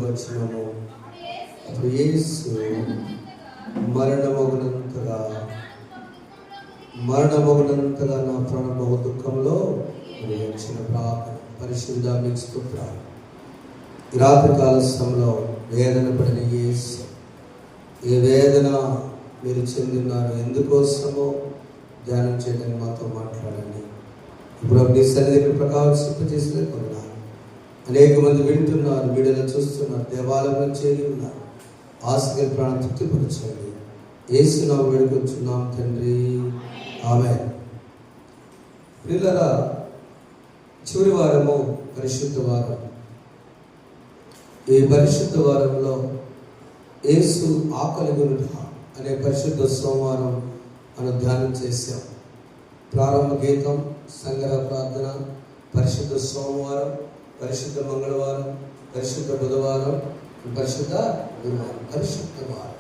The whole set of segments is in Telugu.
వచనము. అప్పుడు యేసు మరణమగునంతగా నా ప్రాణభవ దుఃఖంలో వచ్చిన ప్రార్థన. పరిశుద్ధ మీకు స్తోత్రాలు. ఈ రాత్రికాల సమయంలో వేదన పడిన యేసు, ఏ వేదన మీరు చెందినారు, ఎందుకోసమో ధ్యానం చేయడానికి మాతో మాట్లాడండి. ఇప్పుడు నీ సన్నిధిని ప్రకారం సిద్ధ కొన్నారు. అనేక మంది వింటున్నారు, వీడియోలో చూస్తున్నారు, దేవాలయంలో చేరి ఉన్నారు. ఆశగా ప్రాణం తృప్తిపరచండి. యేసు నామమున వేడుకొంచున్నాం తండ్రి, ఆమేన్. ప్రియులారా, చివరి వారము పరిశుద్ధ వారం. ఈ పరిశుద్ధ వారంలో యేసు ఆకలిగొనుట అనే పరిశుద్ధ సోమవారం మనం ధ్యానం చేశాం. ప్రారంభ గీతం, సంగ్రహ ప్రార్థన, పరిశుద్ధ సోమవారం, పరిశుద్ధ మంగళవారం, పరిశుద్ధ బుధవారం, పరిశుద్ధ గురువారం, పరిశుద్ధ వారం.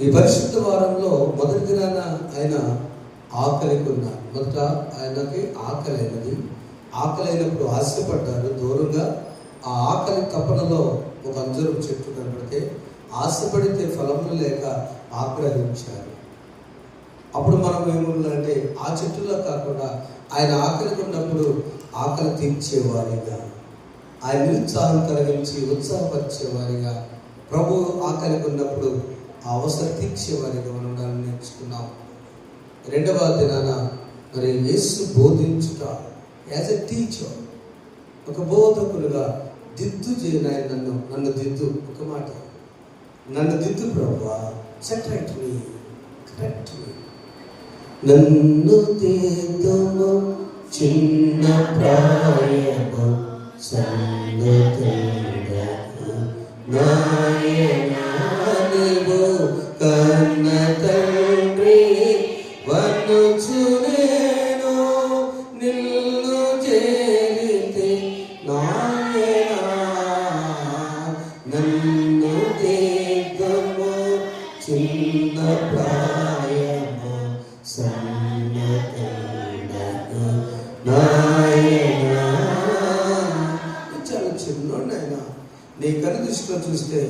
ఈ పరిశుద్ధ వారంలో మొదటి దినాన ఆయన ఆకలికి ఉన్నారు. మొదట ఆయనకి ఆకలి అయినప్పుడు ఆశపడ్డారు. దూరంగా ఆ ఆకలి తపనలో ఒక అంజూరపు చెట్టు కనబడితే ఆశపడితే ఫలములు లేక ఆగ్రహించారు. అప్పుడు మనం ఏముందంటే ఆ చెట్టులో కాకుండా ఆయన ఆకలికి ఉన్నప్పుడు ఆకలి తీర్చేవారిగా, ఆయన నిరుత్సాహం కలిగించి ఉత్సాహపరిచేవారిగా, ప్రభు ఆకలికి ఉన్నప్పుడు ఆ అవసరం తీర్చేవారిగా మనం ఉండాలని నేర్చుకున్నాం. రెండవ దినాన మరి యేసు బోధించుట యాజ్ ఎ టీచర్, ఒక బోధకులుగా దిద్దు చేయను. ఆయన నన్ను దిద్దు, ఒక మాట, నన్ను దిద్దు ప్రభువా, సెట్ మీ, కరెక్ట్ మీ, నన్ను దిద్దుము చిన్న ప్రాయము సంగతులకు నాయనా నీవు కన్న తండ్రి వనుచు నేను నిన్ను చేరితే నాయనా నన్ను దిద్దుము చిన్న ప్రాయము సంగతులకు నాయనా. చాలా చిన్నోడు ఆయన. నీ కన్ను దృష్టిలో చూస్తే,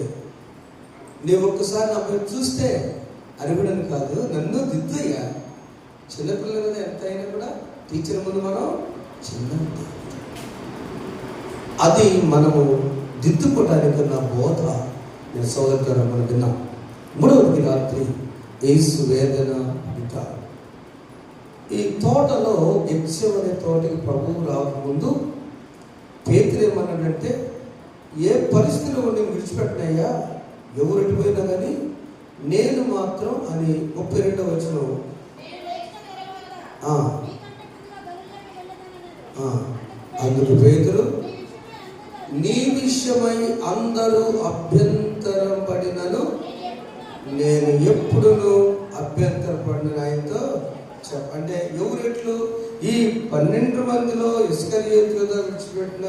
నీవు ఒక్కసారి నా పేరు చూస్తే అరుగుడని కాదు, నన్ను దిద్దయ్యా. చిన్నపిల్లల మీద ఎంత అయినా కూడా టీచర్ ముందు మనం చిన్న, అది మనము దిద్దుకోవడానికి నా బోధ నేను సోదరుగా మనం విన్నాం. మూడవది రాత్రి యేసు వేదన వింటారు. ఈ తోటలో గెత్సేమనే తోటకి ప్రభువు రాకముందు పేతురు ఏమన్నాడంటే, ఏ పరిస్థితిలో నేను విడిచిపెట్టినయ్యా, ఎవరు ఎటుపోయినా కానీ నేను మాత్రం అని 32వ వచనం. అందుకు పేతురు, నీ విషయమై అందరూ అభ్యంతరం పడినను నేను ఎప్పుడును అభ్యంతరపడిన ఆయనతో అంటే ఎవరెట్లు ఈ 12 మందిలో ఇస్కరియోతు విడిచిపెట్టిన,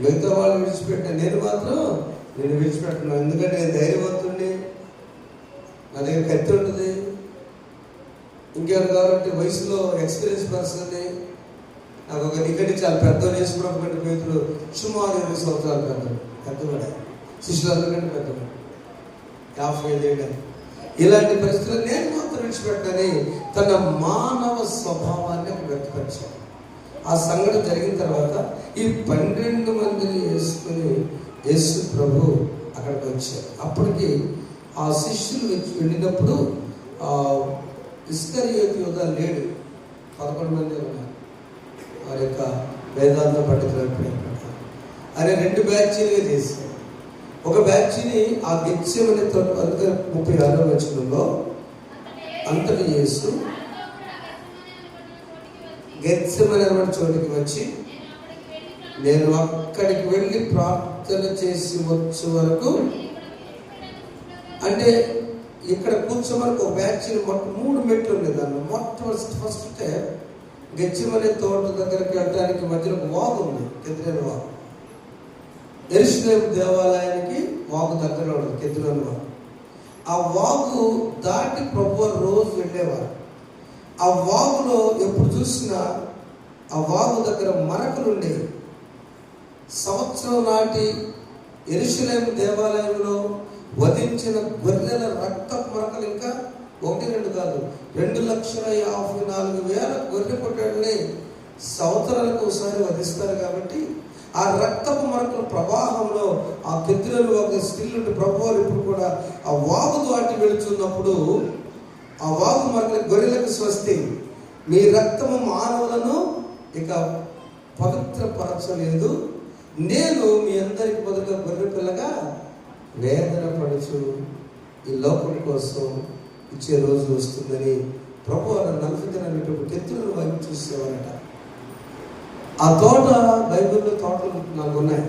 మిగతా వాళ్ళు విడిచిపెట్టిన, నేను మాత్రం నేను విడిచిపెట్టను. ఎందుకంటే నేను ధైర్యవంతుడిని, నా దగ్గర కత్తి ఉంటుంది, ఇంకేమైనా కావాలంటే వయసులో ఎక్స్పీరియన్స్ పర్సన్ని, నాకు ఒక నికటి చాలా పెద్ద వేసుకున్నటువంటి పేతులు సుమారు 20 సంవత్సరాలు పెద్దవాడు, శిష్యులందరికంటే పెద్దవాడు, 55 ఏళ్ళు. ఇలాంటి పరిస్థితులు నేను మాత్రం విడిచిపెట్టని తన మానవ స్వభావాన్ని వ్యక్తపరిచాడు. ఆ సంఘటన జరిగిన తర్వాత ఈ 12 మందిని వేసుకుని యేసు ప్రభు అక్కడికి వచ్చారు. అప్పటికి ఆ శిష్యులు వెళ్ళినప్పుడు ఇస్కరియోతు యూద లేడు, 11 మంది ఉన్నారు. వారి యొక్క వేదాంత పండితులు ఆయన 2 బ్యాచ్లుగా చేశారు. ఒక బ్యాచ్ని ఆ గెత్సేమనే తోట 36వ వచనంలో అంతటి యేసు గెత్సేమనే చోటికి వచ్చి, నేను అక్కడికి వెళ్ళి ప్రార్థన చేసి వచ్చే వరకు, అంటే ఇక్కడ కూర్చోమని ఒక బ్యాచ్ని 3 మెట్లు ఉన్నాయి. దాన్ని ఫస్ట్ స్టెప్ గెత్సేమనే తోట దగ్గరికి వెళ్ళడానికి మధ్యలో ఒక వాగు ఉంది, కెద్రోను వాగు. యెరూషలేము దేవాలయానికి వాగు దగ్గరలో ఉంటుంది, కెద్రోను వాగు. ఆ వాగు దాటి ప్రభువు రోజు వెళ్ళేవారు. ఆ వాగులో ఎప్పుడు చూసినా ఆ వాగు దగ్గర మరకలు ఉండేవి. సంవత్సరం నాటి యెరూషలేము దేవాలయంలో వధించిన గొర్రెల రక్త మరకలు ఇంకా 1-2 కాదు, 2,54,000 గొర్రె పొట్టేళ్ళని సంవత్సరాలకు ఒకసారి వధిస్తారు. కాబట్టి ఆ రక్తపు మరకల ప్రవాహంలో ఆ కెద్రోను వాగు స్టిల్ ప్రభువారు ఇప్పుడు కూడా ఆ వాగు దాటి వెళుతున్నప్పుడు ఆ వాగు మరకల గొర్రెలకు స్వస్తి, మీ రక్తము మానవులను ఇక పవిత్రపరచలేదు, నేను మీ అందరికి బదులుగా గొర్రె పిల్లగా వేదన పడుచు ఈ లోకం కోసం ఇచ్చే రోజు వస్తుందని ప్రభువారు 40 దినాలు కెద్రోను వైపు చూసేవారట. ఆ తోట బైబిల్లో తోటలు 4 ఉన్నాయి.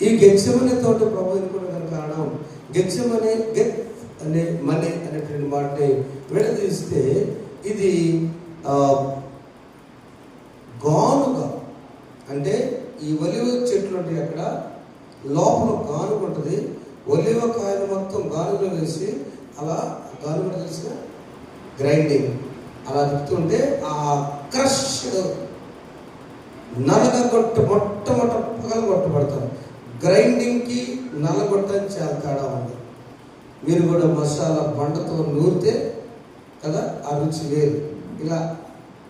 ఈ గెత్సెమనే తోట ప్రభు ఎన్నుకున్న దానికి కారణం గెత్సెమనే గెత్ అనే మనే అనేటువంటి మాటని విడదీస్తే ఇది గానుగా, అంటే ఈ ఒలివ చెట్లు ఉంటాయి, అక్కడ లోపల గానుగ ఉంటుంది. ఒలివ కాయలు మొత్తం గానుగలో వేసి అలా గానుగ తెలిసిన గ్రైండింగ్ అలా తిప్పుతుంటే ఆ క్రష్ నలగొట్టు మొట్టమొదటి పగలగొట్టబడతారు. గ్రైండింగ్కి నలగొట్టని చాలా తేడా ఉంది. మీరు కూడా మసాలా బండతో నూరితే కదా ఆ రుచి వేరు. ఇలా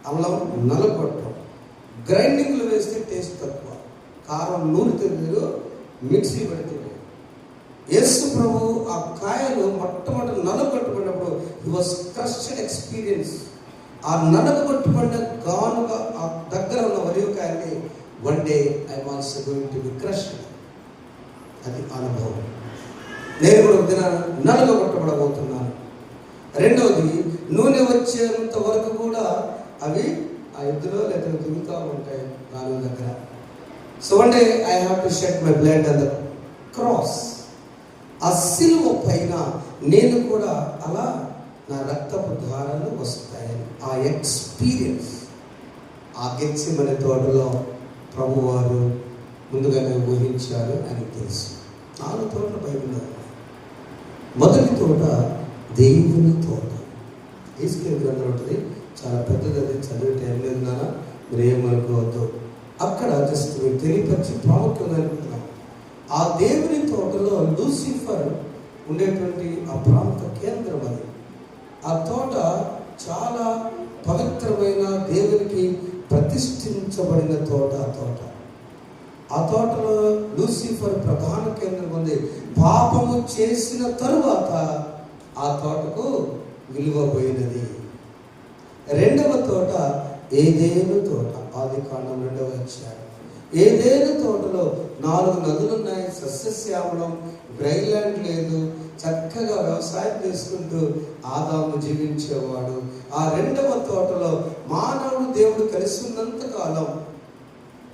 అల్లం నలగొట్టడం, గ్రైండింగ్లో వేస్తే టేస్ట్ తక్కువ, కారం నూరితే మీరు మిక్సీ పెడితే వేరు. యేసు ప్రభు ఆ కాయలు మొట్టమొదటి నలగొట్టబడినప్పుడు హి వాస్ క్రష్డ్ ఎక్స్పీరియన్స్. ఆ నలగొట్టబడిన గానుగా ఆ దగ్గర ఉన్న ఒలివకాయని one day I'm also going to be crushed. అది అనుభవం. నేను కూడా ఒక దినాన నలగొట్టబడబోతున్నాను. రెండవది, నూనె వచ్చేంత వరకు కూడా అవి ఆ ఎద్దులో లేదా తిరుగుతూ ఉంటాయి గానుగ దగ్గర. So one day I have to shed my blood on the cross. ఆ సిలువ పైన నేను కూడా అలా నా రక్తపు ధారలు వస్తాయని ఆ ఎక్స్పీరియన్స్ ఆ గెత్సెమనే తోటలో ప్రభువారు ముందుగానే ఊహించారు అని తెలుసు. 4 తోటలు బైబిల్లో ఉన్నాయి. మొదటి తోట దేవుని తోట. యేసయ్య గ్రంథం ఉంటుంది, చాలా పెద్దది, అది చదివే టైం లేదు నాన్న, మీరు ఏమనుకోవద్దు. అక్కడ జస్ట్ మీరు తెలియపరిచి ప్రాముఖ్యంగా అనుకుంటున్నాం. ఆ దేవుని తోటలో లూసిఫర్ ఉండేటువంటి ఆ ప్రాంత కేంద్రం అది. ఆ తోట చాలా పవిత్రమైన, దేవునికి ప్రతిష్ఠించబడిన తోట. ఆ తోటలో లూసిఫర్ ప్రధాన కేంద్రం ఉంది. పాపము చేసిన తరువాత ఆ తోటకు విలువ పోయినది. రెండవ తోట ఏదేను తోట. ఆదికాండం 2వ అధ్యాయం. ఏదేను తోటలో 4 నదులు ఉన్నాయి, సస్యశ్యామలం, డ్రైల్యాండ్ లేదు, చక్కగా వ్యవసాయం చేసుకుంటూ ఆదాము జీవించేవాడు. ఆ రెండవ తోటలో మానవుడు దేవుడు కలిసి ఉన్నంత కాలం,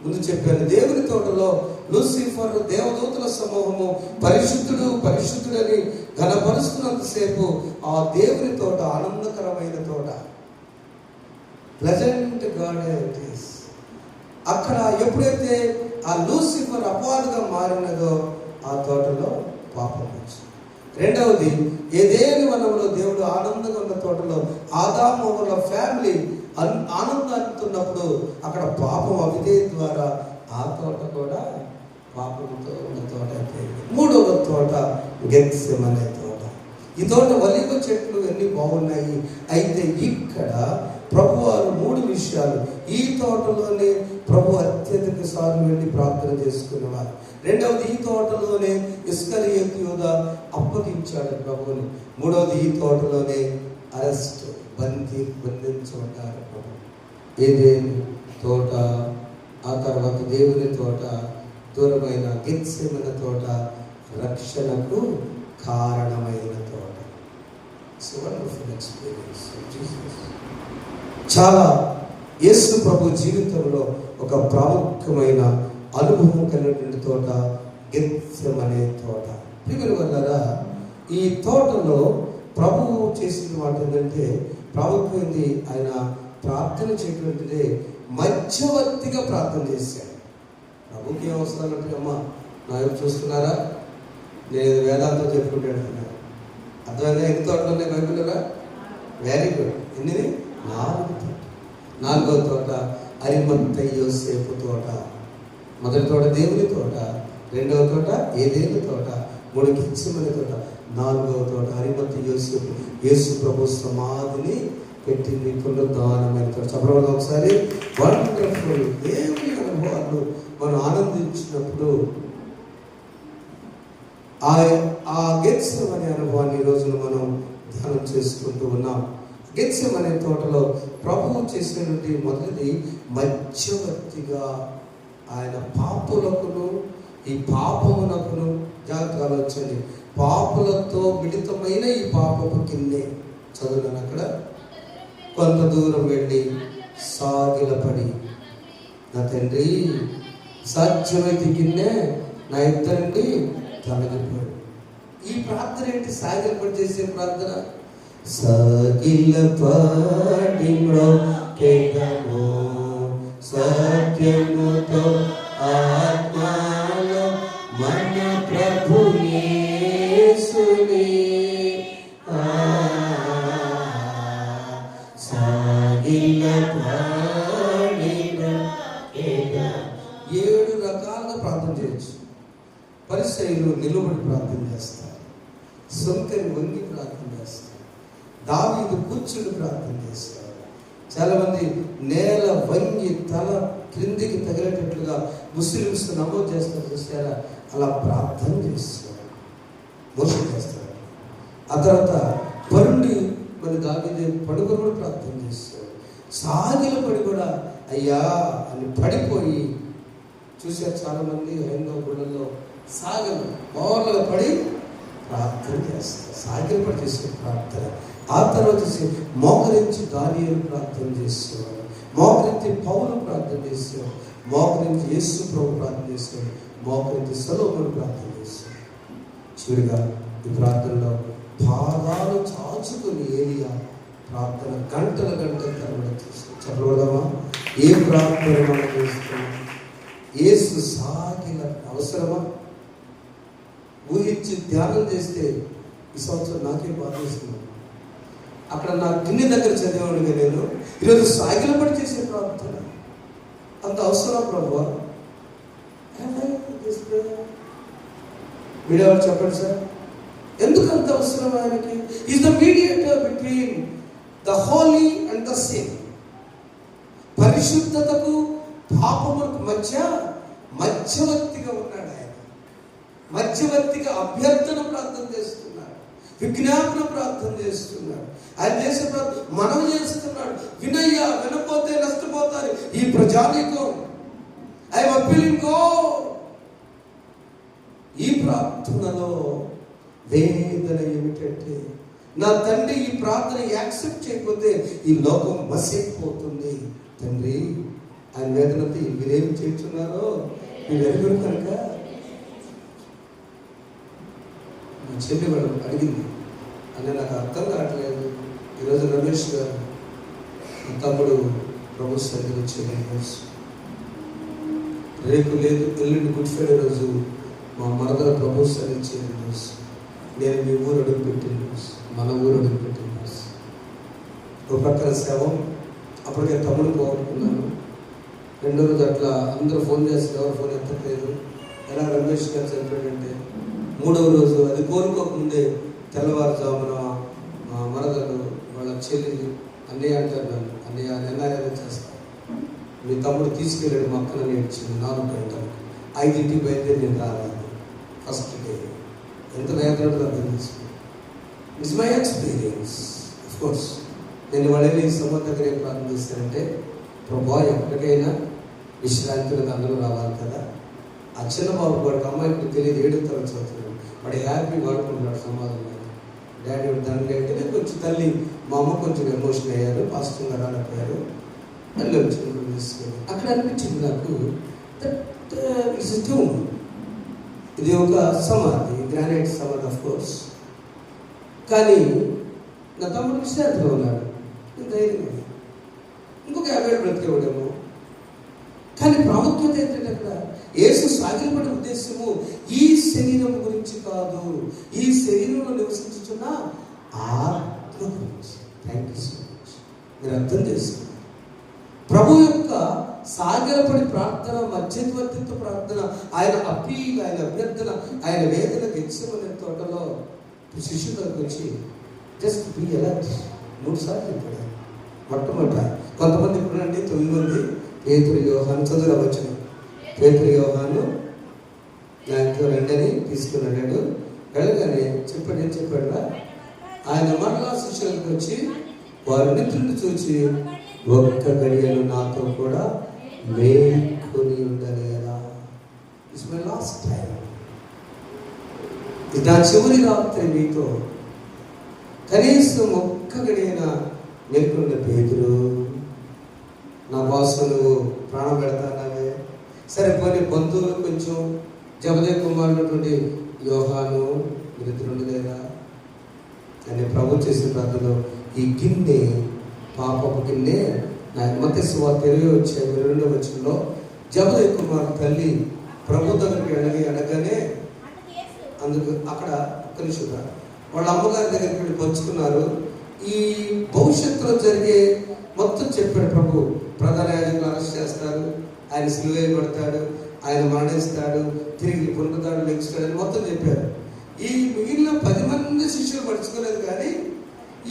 ముందు చెప్పాను, దేవుని తోటలో లూసిఫర్ దేవదూతల సమూహము పరిశుద్ధుడు పరిశుద్ధుడని ఘనపరుస్తున్నంతసేపు ఆ దేవుని తోట ఆనందకరమైన తోట, ప్లెజెంట్ గార్డెన్. అక్కడ ఎప్పుడైతే ఆ లూసిఫర్ అపవాదుగా మారినదో ఆ తోటలో పాపం వచ్చింది. రెండవది, ఏదేని వనంలో దేవుడు ఆనందంగా ఉన్న తోటలో ఆదాము వాళ్ళ ఫ్యామిలీ ఆనందాన్నితున్నప్పుడు అక్కడ పాపం అవిధేయ ద్వారా ఆ తోట కూడా పాపంతో ఉన్న తోట అయిపోయింది. మూడవ తోట గెత్సెమనే తోట. ఈ తోట ఒలీవ చెట్లు ఎన్ని బాగున్నాయి. అయితే ఇక్కడ ప్రభువారు 3 విషయాలు. ఈ తోటలోనే ప్రభు అత్యధిక సార్లు వెళ్ళి ప్రార్థన చేసుకునేవారు. రెండవది, ఈ తోటలోనే ఇస్కరియోతు యూదా అప్పగించాడు ప్రభువుని. మూడవది, ఈ తోటలోనే అరెస్ట్ బంధించబడ్డారు ప్రభు. ఏదేను తోట, ఆ తర్వాత దేవుని తోట, దూరమైన గెత్సెమనే తోట, రక్షణకు కారణమైన తోట. It's wonderful experience of Jesus. చాలా యేసు ప్రభు జీవితంలో ఒక ప్రాముఖ్యమైన అనుభవం కలిగినటువంటి తోట గెత్సెమనే తోట. ప్రియమైన వారలారా, ఈ తోటలో ప్రభువు చేసిన మాట ఏంటంటే ప్రాముఖ్యమైనది, ఆయన ప్రార్థన చేయటువంటిది మధ్యవర్తిగా ప్రార్థన చేశాడు. ప్రభుకి ఏం అవసరాలు అంటే, అమ్మా నా వైపు చూస్తున్నారా, నేను వేదాంతం చెప్పుకుంటాడు అన్నారు. అర్థమైందా? ఎన్ని తోటలు ఉన్నాయి బైబిల్లో? Very good. ఎన్ని? 4 తోట. 4వ తోట అరిమత్తయి యోసేపు తోట. మొదటి తోట దేవుని తోట, రెండవ తోట ఏదేను తోట, మూడు గెత్సేమనే తోట, నాలుగవ తోట అరిమతయి యోసేపు యేసు ప్రభు సమాధిని పెట్టింది పునరుద్ధానమైన తోట. చెప్పడం ఒకసారి వండర్ఫుల్ దేవుని అనుభవాలు మనం ఆనందించినప్పుడు ఆ గెత్సేమనే అనుభవాన్ని ఈ రోజున మనం ధ్యానం చేసుకుంటూ ఉన్నాం. గెత్సేమనే తోటలో ప్రభువు చేసినటువంటి మొదటిది మధ్యవర్తిగా ఆయన పాపులకును ఈ పాపమునకును, జాగ్రత్తగా ఆలోచించండి, పాపులతో మిళితమైన ఈ పాపపు కిందే చదువులను అక్కడ కొంత దూరం వెళ్ళి సాగిలపడి, నా తండ్రి సాధ్యమైతే గిన్నె నా ఇద్దరిని తొలగిపోయాడు. ఈ ప్రార్థన ఏంటి? సాగిలపడి చేసే ప్రార్థన. సాగిలపడి మ్రొక్కెదము సత్యముతో ఆత్మలో మన ప్రభు యేసుని సాగిలపడి మ్రొక్కెదము. 7 రకాలుగా ప్రార్థన చేయొచ్చు. పరిసయ్యులు నిలబడి ప్రార్థన చేస్తారు, సొంకని వంగి ప్రార్థన చేస్తారు, దావీదు కూర్చుని ప్రార్థన చేస్తారు. చాలా మంది నేల వంగి తల క్రిందికి తగిలేటట్లుగా ముస్లిమ్స్ నమోదు చేస్తారు, చూసారా? అలా ప్రార్థన చేస్తారు, మోసం చేస్తారు. ఆ తర్వాత పరుండి మరి దావీదు పడుకొని కూడా ప్రార్థన చేస్తారు. సాగిల పడి కూడా అయ్యా అని పడిపోయి చూసారు. చాలా మంది హైందవ గుళ్ళల్లో సాగలు బోర్లుగా పడి ప్రార్థన చేస్తారు, సాగిల పడి చేసే ప్రార్థన. ఆ తర్వాత మోకరించి దానియేలు ప్రార్థన చేసేవాడు, మోకరించి పౌలు ప్రార్థన చేసేవాడు, మోకరించి యేసు ప్రభు ప్రార్థన చేసేవాడు, మోకరించి సొలొమోను ప్రార్థన చేసేవాడు. చివరిగా ఈ ప్రార్థనలో పాదాలు చాచుకుని ఏలియా ప్రార్థన గంటల తరబడి చేస్తాడు. చెప్పగలమా? ఏ ప్రార్థన మనం చేస్తున్నాం? యేసు సాగిల అవసరమా? ఊహించి ధ్యానం చేస్తే ఈ సంవత్సరం నాకే బాధేస్తున్నాను. అక్కడ నా గిన్నె దగ్గర చదివాడుగా నేను ఈరోజు సాగిలపడి చేసే ప్రార్థన అంత అవసరం ప్రభువా? వీడియో చెప్పండి సార్, ఎందుకు అంత అవసరం ఆయనకి? Is the mediator between the holy and the sin. పరిశుద్ధతకు పాపములకు మధ్యవర్తిగా ఉన్నాడు ఆయన. మధ్యవర్తిగా అభ్యర్థన ప్రార్థన చేస్తున్నాడు, విజ్ఞాపన ప్రార్థన చేస్తున్నాడు. ఆయన చేసే ప్రార్థన మనం చేస్తున్నాడు. వినయ్యా, వినపోతే నష్టపోతారు ఈ ప్రజానీకం. I'm appealing God. ఈ ప్రార్థనలో వేదన ఏమిటంటే, నా తండ్రి ఈ ప్రార్థన యాక్సెప్ట్ చేయకపోతే ఈ లోకం మసైపోతుంది. తండ్రి ఆయన వేదనతో మీరేమి చేస్తున్నారో మీరు ఎరుగురు కనుక. నా చెల్లి వాడు అడిగింది అని నాకు అర్థం కావట్లేదు. ఈరోజు రమేష్ గారు నా తమ్ముడు ప్రభు సన్నిధికి వచ్చేది రోజు, రేపు లేదు ఎల్లుండి గుడ్ ఫ్రైడే రోజు మా మరదల ప్రభు సన్నిధి చేయని రోజు, నేను మీ ఊరు అడుగు పెట్టిన రోజు, మన ఊరు అడుగు పెట్టిన రోజు. ఒక ప్రక్కన శవం, అప్పటికే తమ్ముడు పోగొట్టుకున్నాను. రెండో రోజు అట్లా అందరూ ఫోన్ చేస్తే ఎవరు ఫోన్ ఎత్తట్లేదు. ఎలా రమేష్ గారు చనిపోయాడంటే, మూడవ రోజు అది కోరుకోకముందే తెల్లవారుజామున మరదలు వాళ్ళ చెల్లి అన్నయ్య అంటారు నన్ను, అన్నయ్య నిర్ణయాలు చేస్తాను, మీ తమ్ముడు తీసుకెళ్ళాడు మా అక్కన నేర్చింది 4 గంటలకు, 5ంటికి బయలుదేరి నేను రావాలి. ఫస్ట్ డే ఎంత వేదన అర్థం చేసుకున్నాను. It's my experience. Of course నేను వాళ్ళని సముద్ర దగ్గర ఏం ప్రార్థన చేస్తానంటే, ప్రభా ఎప్పటికైనా విశ్రాంతికి అందరూ రావాలి కదా. ఆ చిన్న బాబు వాడికి అమ్మాయికి తెలియదు, 7వ తరగతి చదువుతున్నాడు, వాడు హ్యాపీ వాడుకుంటున్నాడు సమాధానం. డాడీ దానికి అంటే కొంచెం తల్లి మా అమ్మ కొంచెం ఎమోషన్ అయ్యారు, పాజిటివ్ గా రాలేకపోయారు, మళ్ళీ వచ్చినప్పుడు తీసుకెళ్ళి అక్కడ అనిపించింది నాకు ఇట్స్ ట్యూన్. ఇది ఒక సమాధి, గ్రానైట్ సమాధి ఆఫ్ కోర్స్. కానీ నా తమ్ముడు విశ్రాంతిలో ఉన్నాడు, నేను ధైర్యం ఇంకొక 50 ఏళ్ళు బ్రతికేవాడేమో. కానీ ప్రాముఖ్యత ఏంటంటే అక్కడ యేసు సాగిలపడే ఉద్దేశము ఈ శరీరం గురించి కాదు, ఈ శరీరంలో నివసించుతున్న ఆత్మ గురించి. Thank you so much. మీరు అర్థం చేసుకున్నారు. ప్రభు యొక్క సాగరపడి ప్రార్థన, మధ్యవర్తిత్వ ప్రార్థన, ఆయన అప్పీల్, ఆయన అభ్యర్థన, ఆయన వేదన గెలిచమనే తోటలో శిష్యుల దగ్గరికి వచ్చి జస్ట్ బీ అలర్ట్ 3 సార్లు చెప్పాడు. మొట్టమొదట కొంతమంది ఇప్పుడండి 9 మంది పేతురు యోహాను చదువులో వచ్చిన పేతురు యోహాను దాంతో రెండని తీసుకుని వెళ్ళాడు. వెళ్ళగానే చెప్పాడు, ఏం చెప్పాడురా, ఆయన మరలా శిష్యులకు వచ్చి వారి నిద్రను చూచి ఒక్క గడియలు నాతో కూడా మేల్కొని ఉండలేదా. ఇట్స్ మై లాస్ట్ టైం, ఇది నా చివరి రాత్రి మీతో, కనీసం ఒక్క గడియైనా మేల్కొండ పేతురు, నా కోసం నువ్వు ప్రాణం పెడతానవే. సరే పోనీ బంధువులు కొంచెం జబదయి కుమారుడు యోహాను నిద్ర ఉండలేదా అని ప్రభు చేసిన ప్రార్థనలో ఈ గిన్నె పాపపు గిన్నె నా మత్తయి సువార్త 22వ వచనంలో జబదయి కుమారుడు తల్లి ప్రభు దగ్గరికి అనగానే అందుకు అక్కడ ఒక్క నిమిషం వాళ్ళ అమ్మగారి దగ్గరికి వెళ్ళి పంచుకున్నారు. ఈ భవిష్యత్తులో జరిగే మొత్తం చెప్పాడు ప్రభు. ప్రధాన యాజకులు అరెస్ట్ చేస్తారు, ఆయన సిలువ వేయబడతాడు, ఆయన మరణిస్తాడు, తిరిగి పునరుద్ధానం లెగిస్తాడు అని మొత్తం చెప్పారు. ఈ మిగిలిన 10 మంది శిష్యులు పడుచుకోలేదు, కానీ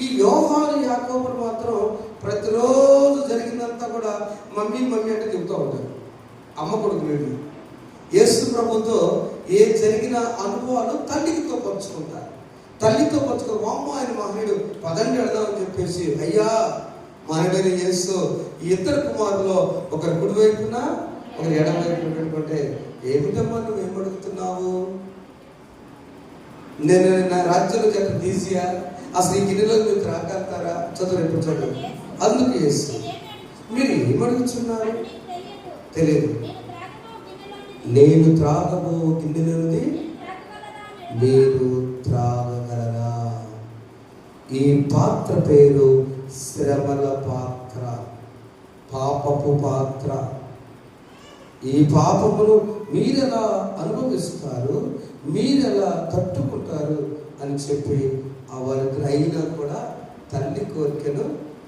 ఈ యోహాను యాకోబులు మాత్రం ప్రతిరోజు జరిగిందంతా కూడా మమ్మీ మమ్మీ అంటే చెబుతూ ఉంటారు. అమ్మ కొడుకు వీళ్ళు యేసు ప్రభుతో ఏ జరిగిన అనుభవాలు తల్లితో పంచుకుంటారు. తల్లితో పంచుకో, అమ్మ ఆయన మహనీయుడు, పదండి వెళదామని చెప్పేసి, అయ్యా మహనీయుడైన యేసు ఈ 2 కుమారులో ఒకరు కుడివైపున ఒకరు ఎడమవైపున పెట్టుకుంటే, ఏమిటమ్మా నువ్వు ఏమడుగుతున్నావు, నేను నా రాజ్యంలో చెట్టు తీసియా, అసలు ఈ గిన్నెలో మీరు త్రాగలుగుతారా, చదువు ఎప్పుడు చదువు. అందుకు యేసు మీరు ఏమడుగుతున్నారు తెలియదు, నేను త్రాగబో గిన్నె నుండి మీరు త్రాగగలరా. ఈ పాత్ర పేరు శ్రమల పాత్ర, పాపపు పాత్ర. ఈ పాపమును మీరెలా అనుభవిస్తారు, మీరెలా తట్టుకుంటారు అని చెప్పి వారిద్దరు అయినా కూడా తల్లి కోరికను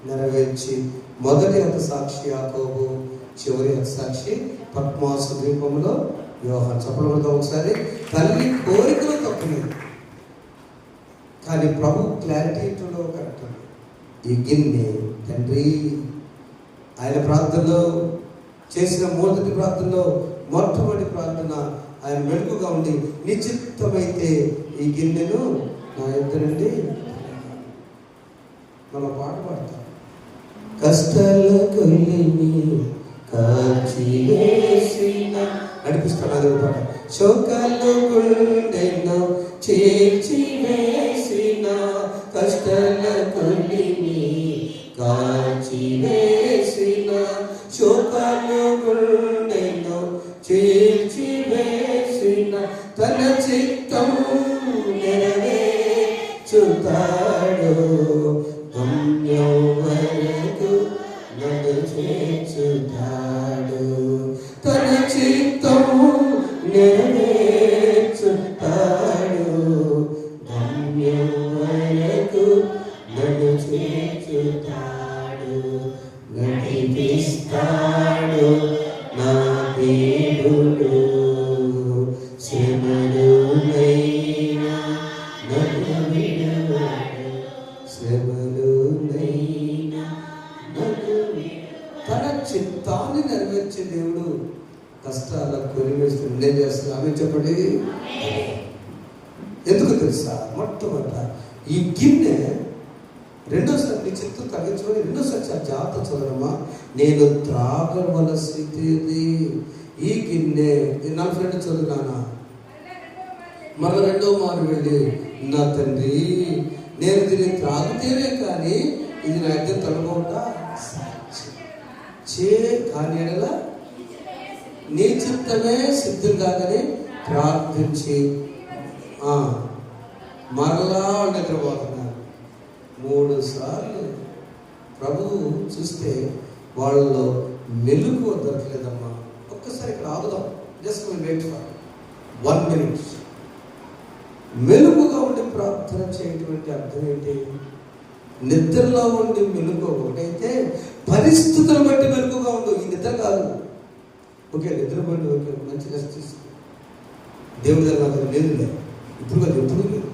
నెరవేర్చి మొదటి హతసాక్షి యాకోబు, చివరి హతసాక్షి పద్మాసు ద్వీపంలో యోహాను. చెప్పడంతో ఒకసారి తల్లి కోరికలో తప్పలేదు, కానీ ప్రభు క్లారిటీలో కరెక్ట్. ఈ గిన్నె తండ్రి ఆయన ప్రార్థనలో చేసిన మొదటి ప్రార్థనలో మొట్టమొదటి ప్రార్థన ఆయన మెలుగుగా ఉండి, నిశ్చిత్తమైతే ఈ గిన్నెను నా యొద్ద నుండి మనం పాట పాడతాం. కష్టాల కొలిమి కాచివేసిన నడిపిస్తాను అదే పాట. శోకాలు గుండెను చేర్చి వేసిన కష్టాల కొలిమి కాచి వేసిన, శోకాలు గుండెను చేర్చి వేసిన, తన చిత్తం నెరవేర్చుతాడు, గమ్యం వరకు నన్ను చేర్చుతాడు, తన చిత్తం నెరవేర్చుతాడు, గమ్యం వరకు నన్ను చేర్చుతాడు, నడిపిస్తాడు నా దేవుడు, శ్రమలోనైనా నన్ను విడువడు, శ్రమలోనైనా నన్ను విడువడు. తన చిత్తాన్ని నెరవేర్చే దేవుడు కష్టాలకు కొలివేస్తూ ఏం చేస్తున్నా ఆమె చెప్పండి. ఎందుకు తెలుసా, మొట్టమొదట ఈ గిన్నె రెండోసారి నీ చిత్తం తగ్గించుకొని రెండోసారి జాత చదవమ్మా. నేను త్రాగవలసింది ఈ గిన్నె 42 చదువునానా. మరల 2వ మారు వెళ్ళి, నా తండ్రి నేను దీన్ని త్రాగితేనే కానీ ఇది నా ఇద్దరు తలబోటా చే కానీ ఎడలా నీ చిత్తమే సిద్ధం కాదని ప్రార్థించి మరలా నిద్రపోతున్నారు. 3 సార్లు ప్రభువు చూస్తే వాళ్ళలో మెలుగు దొరకలేదమ్మా. ఒక్కసారి ఇక్కడ ఆగుదాం, జస్ట్ వెయిట్ ఫర్ 1 minute. మెలుగుగా ఉండి ప్రార్థన చేయటువంటి అర్థం ఏంటి? నిద్రలో ఉండి మెలుగు ఒకటైతే పరిస్థితులను బట్టి మెలుగుగా ఉండు, ఈ నిద్ర కాదు. ఓకే నిద్రపోండి, ఓకే మంచి రెస్ట్ తీసుకో. దేవుడి దగ్గర నాకు అది లేదు, లేదు ఇప్పుడు కాదు, ఎప్పుడు లేదు,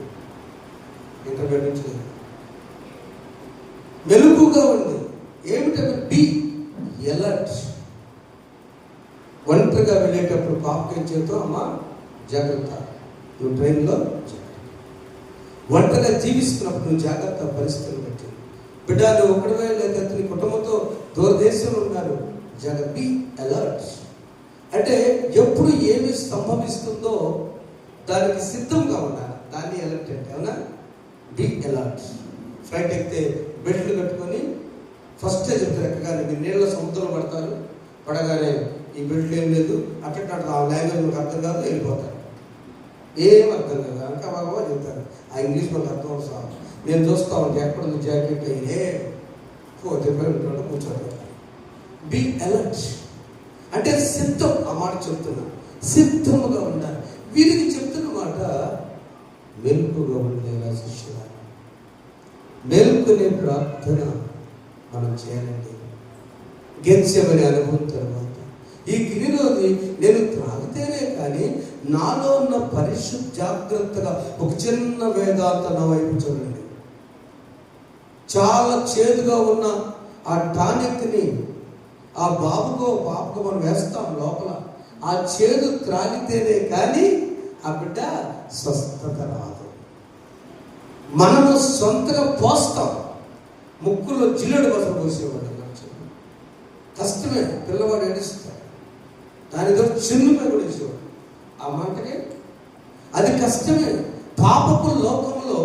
ఇంటర్మీడియట్ నుంచి లేదు. మెలకుగా ఉంది. ఏమిటంటే బి ఎలర్ట్. ఒంటరిగా వెళ్ళేటప్పుడు పాపకి ఏం చేద్దాం, అమ్మ జాగ్రత్త, నువ్వు ట్రైన్లో ఒంటరిగా జీవిస్తున్నప్పుడు నువ్వు జాగ్రత్త, పరిస్థితులు బట్టి. బిడ్డ నువ్వు ఒకటివే లేక నీ కుటుంబంతో దూరదేశంలో ఉన్నారు, జాగ్రత్త, బి అలర్ట్. అంటే ఎప్పుడు ఏమి సంభవిస్తుందో దానికి సిద్ధంగా ఉండాలి, దాన్ని అలర్ట్ అంటే. అవునా, బి అలర్ట్. ఫ్లైట్ ఎక్కితే బెల్ట్లు కట్టుకొని ఫస్ట్ చెప్తారు ఎక్కగానే, మీరు నీళ్ళ సముద్రంలో పడతారు, పడగానే ఈ బెల్ట్ ఏం లేదు అట్లా ఆ లాంగ్వేజ్ మనకు అర్థం కాదు, వెళ్ళిపోతారు, ఏం అర్థం కాదు, అంకా బాగా చెప్తారు. ఆ ఇంగ్లీష్ మనకు అర్థం అవసరం. నేను చూస్తా ఉంటే ఎక్కడ ఉంది జాకెట్ అయ్యే చెప్పారు, కూర్చోదు. బి అలర్ట్ అంటే సిద్ధం. ఆ మాట చెప్తున్నా, సిద్ధముగా ఉండాలి. వీరికి చెప్తున్న మాట మెలకుగా ఉండేలా శిష్యులు, మెలకునే ప్రార్థన మనం చేయాలండి. గెత్సెమనే అనుభవం తర్వాత ఈ గిరిలోని నేను త్రాగితేనే కానీ నాలో ఉన్న పరిశుద్ధ జాగ్రత్తగా ఒక చిన్న వేదాంత నా వైపు చూడండి. చాలా చేదుగా ఉన్న ఆ టానిక్ని ఆ పాపకు మనం వేస్తాం లోపల. ఆ చేదు త్రాగితేనే కానీ ఆ బిడ్డ స్వస్థత రాదు. మనము సొంతగా పోస్తాం. ముక్కులో జిల్లెడు బసలు పోసేవాడు, కష్టమే. పిల్లవాడు ఏడుస్తాడు, దానితో చిన్నుపై కూడా వేసేవాడు. ఆ మాటకే అది కష్టమే. పాపపు లోకంలో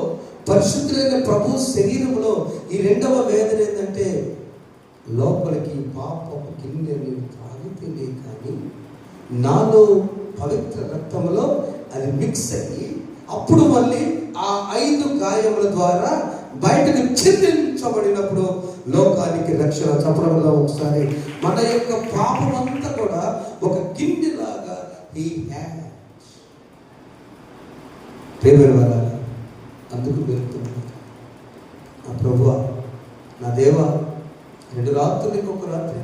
పరిశుద్ధులైన ప్రభు శరీరంలో ఈ రెండవ వేదన ఏంటంటే లోపలికి పాపపు గిన్నెని తాగితేనే కానీ నాలో పవిత్ర రక్తంలో అది మిక్స్ అయ్యి అప్పుడు మళ్ళీ ఆ 5 గాయముల ద్వారా బయటకు చిందించబడినప్పుడు లోకానికి రక్షణ. చెప్పడంలో ఒకసారి మన యొక్క పాపం అంతా కూడా ఒక గిన్నెలాగా ఈ అందుకు వెళ్తున్నాను. నా ప్రభువా, నా దేవా, 2 రాత్రులకి ఒక రాత్రి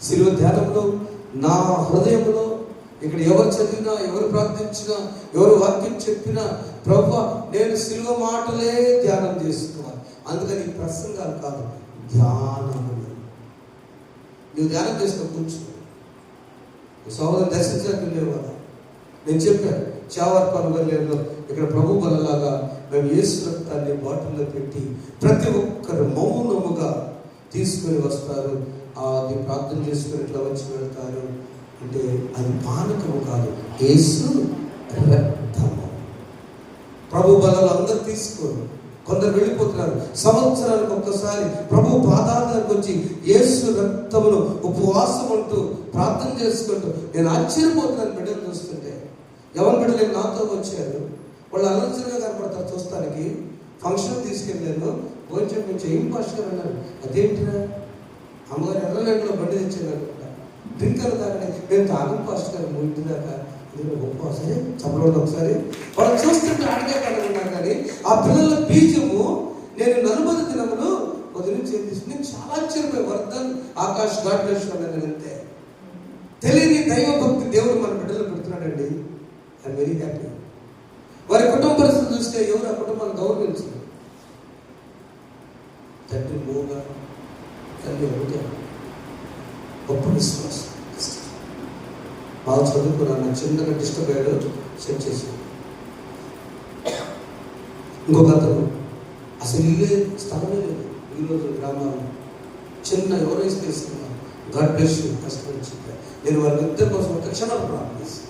శిలువ ధ్యానంలో నా హృదయంలో ఇక్కడ ఎవరు చదివినా, ఎవరు ప్రార్థించినా, ఎవరు వాక్యం చెప్పినా, ప్రభువా నేను శిలువ మాటలే ధ్యానం చేసుకోవాలి. అందుకని ప్రసంగాలు కాదు, ధ్యానములు. నువ్వు ధ్యానం చేసుకో, కూర్చో. సోదరుని దర్శించడానికి వెళ్ళేవాళ్ళ నేను చెప్పాను, చావర్పాలు వెళ్ళేలో ఇక్కడ ప్రభు బలలాగా మేము యేసు రక్తాన్ని బాటిల్లో పెట్టి ప్రతి ఒక్కరు మౌనముగా తీసుకొని వస్తారు. అది ప్రార్థన చేసుకుని ఇట్లా వచ్చి వెళ్తారు. అంటే అది పానకము కాదు, యేసు రక్తము. ప్రభు బలాలు అందరూ తీసుకోరు, కొందరు వెళ్ళిపోతున్నారు. సంవత్సరానికి ఒక్కసారి ప్రభు పాదాలకు వచ్చి యేసు రక్తమును ఉపవాసం అంటూ ప్రార్థన చేసుకుంటూ నేను ఆశ్చర్యపోతున్నాను. బిడ్డలు చూస్తుంటే ఎవరి బిడ్డలు నాతో వచ్చారు, వాళ్ళు ఆలోచనగా కనపడతారు చూస్తానికి. ఫంక్షన్ తీసుకెళ్ళాను, కొంచెం ఏం పాస్టర్ అన్నారు. అదేంటిరా, అమ్మగారు ఎర్రలేంట్లో బండి తెచ్చాను, డ్రింకర్ దాకా మేము తాగం పాస్టర్ గారు ఇంటి దాకా సరే చెప్పలేదు. ఒకసారి వాళ్ళు చూస్తుంటే అడిగే కనుకున్నారు. కానీ ఆ పిల్లల బీజము నేను 40 దినములు వదిలి చేసి నేను చాలా ఆశ్చర్యపోయి Vardhan Akash God bless you అన్నాను. అంతే తెలియని దైవభక్తి దేవుడు మన బిడ్డలు పెడుతున్నాడండి. I'm very happy. వారి కుటుంబ పరిస్థితులు చూస్తే ఎవరు ఆ కుటుంబాన్ని గౌరవించారు. తండ్రి మూగా, తల్లి ఒకటే, గొప్ప విశ్వాసం. బాగా చదువుకున్నాను, చిన్నగా డిస్టర్బ్ అయ్యాడు, సెట్ చేశాను. ఇంకొక అతను అసలు ఇల్లే స్థలమే లేదు ఈరోజు గ్రామాల్లో, చిన్న ఎవరైతే తీసుకున్నాను. గాడ్ బ్లెస్ యు కష్టపడి చెప్పాను. నేను వాళ్ళిద్దరి కోసం ఒక క్షణం ప్రార్థిస్తాను.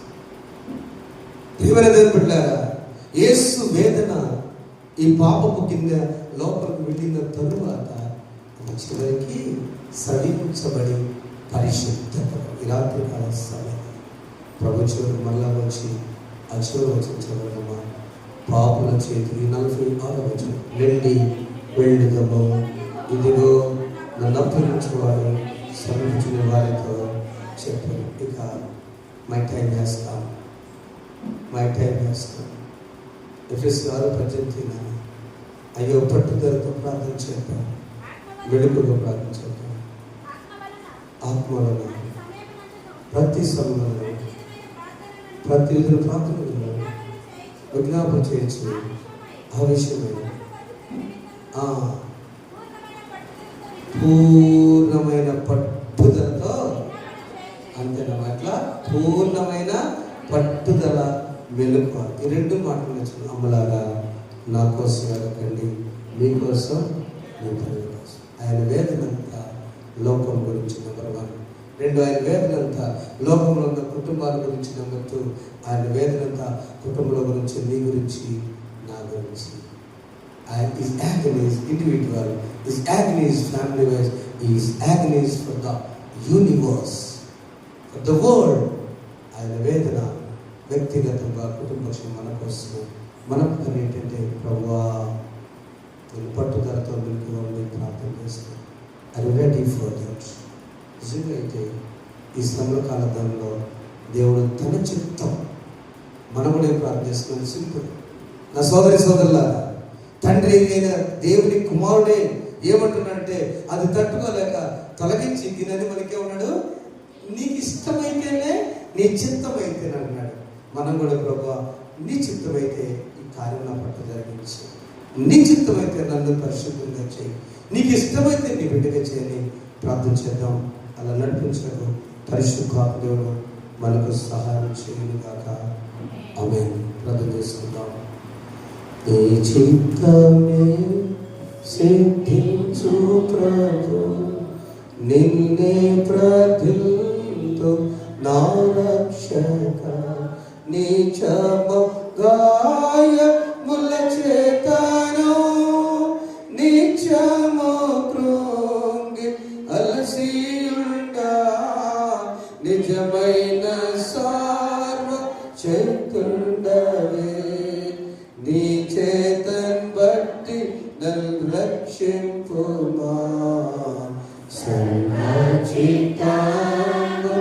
ప్రియమైన బిడ్డలారా, యేసు వేదన ఈ పాపపు కింద లోపలికి వెళ్ళిన తరువాత చివరికి సవించబడి పరిశుద్ధత. ఈ రాత్రి కాల సమయం ప్రభు చివరి మళ్ళా వచ్చి ఆ చివరి వచ్చి చదవడమా పాపుల చేతికి 46వ వచనం, వెళ్ళి వెళ్ళుదము, ఇదిగో నన్ను అప్పగించేవారు సమీపించిన వారితో చెప్పారు. ఇక మై టైం వేస్తాం. ఎఫెసీయులు 6:18 అయ్యో పట్టుదలతో ప్రార్థన చేద్దాం, వెలుగుతో ప్రార్థన చేద్దాం, ఆత్మలను ప్రతి సమయంలో ప్రతి విధుల ప్రార్థనలో విజ్ఞాపన చేయొచ్చు. ఆ విషయమే పూర్ణమైన పట్టుదలతో, అంతేనమాట, పూర్ణమైన పట్టుదల, మెలుకు. ఈ రెండు మాటలు వచ్చిన అమ్మలారా, నా కోసం అడగండి, మీకోసం, మీ పిల్లల కోసం. ఆయన వేదనంతా లోకం గురించి నెంబర్ 1. 2, ఆయన వేదనంతా లోకంలో ఉన్న కుటుంబాల గురించి. నెంబర్ 2, ఆయన వేదనంతా కుటుంబాల గురించి, నీ గురించి, నా గురించి. His agony is individual, his agony is family wise, his agony is for the universe, for the world. ఆయన వేదన వ్యక్తిగతంగా కుటుంబం మన కోసం. మన పని ఏంటంటే, ప్రభువా నేను పట్టుదలతో మెలకువగా ఉండి ప్రార్థన చేస్తాను. I am ready for that. నిజంగా అయితే ఈ శ్రమల కాలంలో దేవుడు తన చిత్తం మనమునే ప్రార్థిస్తున్నాను. సింపుల్. నా సోదరులారా, తండ్రి అయిన దేవుని కుమారుడే ఏమంటున్నాడంటే, అది తట్టుకోలేక తొలగించి గిన్నెని మనకే ఉన్నాడు, నీకు ఇష్టమైతేనే, నీ చిత్తమైతే అన్నాడు. మనం కూడా ప్రభువా నీ చిత్తమైతే ఈ కార్యం నా పట్ల జరిగించి, నీ చిత్తమైతే నన్ను పరిశుద్ధంగా చేయి, నీకు ఇష్టమైతే నీ బిడ్డగా చేయని ప్రార్థన చేద్దాం. అలా నడిపించకు పరిశుద్ధాత్మ దేవుడు మనకు సహాయం చేయను కాక. ఆమేన్. ప్రార్థన చేసుకుందాం. నీ చిత్తమే సిద్ధించు ప్రభు, నిన్నే ప్రార్థింతు నా రక్షక, నీ గాయముల చేతను నిత్యము కృంగి అలసియుండా, నిజమైన సర్వ చేతుండవే, నీ చేతన్ బట్టి నన్ను రక్షింపుమా. సర్వచిత్తాంగు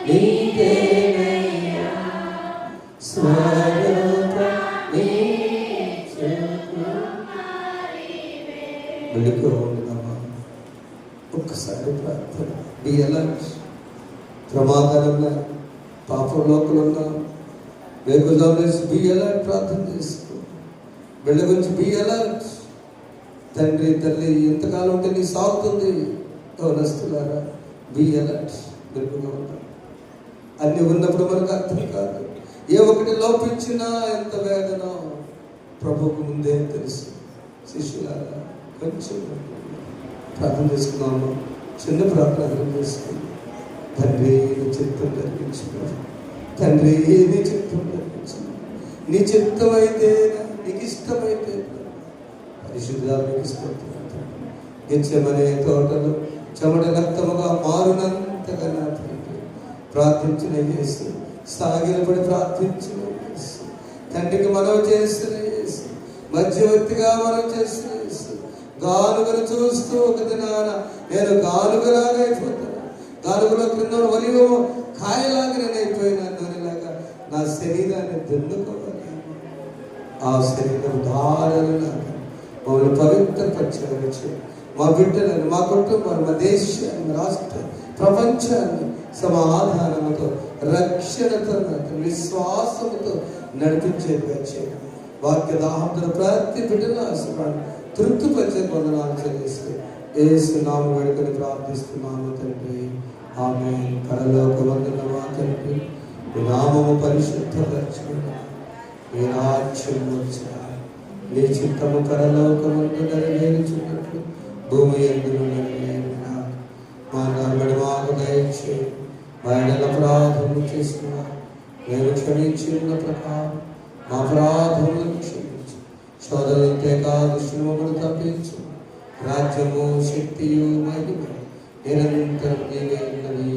నీదేనయ్యా, స్వరూప మెలుకువ ఉండుదామా. ఒక్కసారి ప్రార్థన. Be alert. ప్రమాదాలున్నా, పాపలోకులున్నా, వేగుజాములేసి బి అలర్ట్. ప్రార్థన చేసుకో. బిడ్డ గురించి బి అలర్ట్. తండ్రి తల్లి ఎంతకాలం ఉంటే నీ సాగుతుంది. యవనస్తులారా, బి అలర్ట్. మెలుకుగా ఉంటాం. అన్నీ ఉన్నప్పుడు మనకు అర్థం కాదు. ఏ ఒకటి లోపించినా ఎంత వేదనో ప్రభువుకు ముందే తెలుసు. శిష్యులారా, కొంచెం ప్రార్థన చేసుకున్నాము. చిన్న ప్రార్థన చేసుకున్నాం. తండ్రి నీ చిత్తం జరిగించు, తండ్రి నీ చిత్తం జరిగించు, నీ చిత్తం అయితే, నీకు ఇష్టమైతే పరిశుద్ధానికి ఇష్టపడుతుంది. గెత్సేమనే తోటలో చెమట రక్తముగా మారునంతగా నా తండ్రి ప్రార్థించిన యేసు, సాగిలపడి ప్రార్థించిన యేసు, తండ్రికి మనవి చేసిన యేసు, మధ్యవర్తిగా మనం చేసిన యేసు, గానుగను చూస్తూ ఒక దినాన నేను గానుగలాగా అయిపోతాను, గానుగలో క్రింద ఒలివ కాయలాగా నేను అయిపోయినాను అనేలాగా నా శరీరాన్ని దున్నుకోవాలి. ఆ శరీరం ధారణ మమ్మల్ని పవిత్రపరచవచ్చు. మా బిడ్డలను, మా కుటుంబాన్ని, మా దేశాన్ని, మా రాష్ట్ర ప్రపంచాన్ని సమాధానముతో, రక్షణతో, విశ్వాసముతో నడిపించే వాక్య దాహంతో ప్రతి బిడ్డను ఆశీర్వాదం తృప్తిపరిచే వందనాలు చెల్లిస్తూ యేసు నామమున వేడుకొని ప్రార్థిస్తున్నాను తండ్రి. ఆమేన్. పరలోకమందున్న మా తండ్రి, నీ నామము పరిశుద్ధపరచబడును, నీ రాజ్యం వచ్చును, నీ చిత్తము పరలోకమందు నెరవేరుచున్నట్లు భూమి యందును నెరవేరును. మా నమ్మడి మాకు దయచేయి. మా ఎడల అపరాధములు చేసిన నేను క్షమించిన ప్రకారం మా అపరాధములను క్షమించు. శోధనలతో కాదు, శ్రమములు తప్పించు. రాజ్యము, శక్తియు, మహిమ నిరంతరం నీవే ఉన్నవి.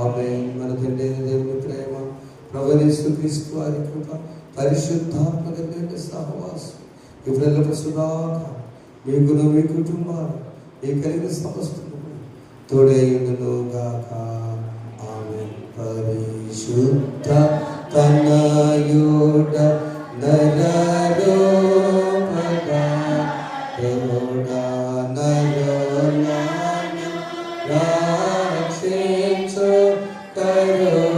ఆమేన్. మన తండ్రి దేవుని ప్రేమ, ప్రభువైన యేసుక్రీస్తు వారి కృప, పరిశుద్ధాత్మ దేవుని సహవాసం ఇప్పుడెల్లప్పుడు సదాకాలం మీకును, మీ కుటుంబాలు, మీ కలిగిన సమస్తము తోడైయుండును గాక. ఆమేన్. పరిశుద్ధ తనయుడ నరరూపధ దేవుడ నరులను రక్షించు కరుణామయుడ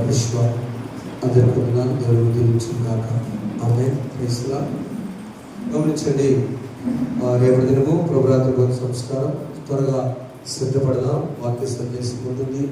పుష్ప అందరికీ దేవుడు దీవించుగాక. ఆమేన్. Praise the lord. గమనించండి, రేపటి దినము ప్రభురాత్రి సంస్కారం. త్వరగా సిద్ధపడదాం. వాక్య సందేశం ఉంటుంది.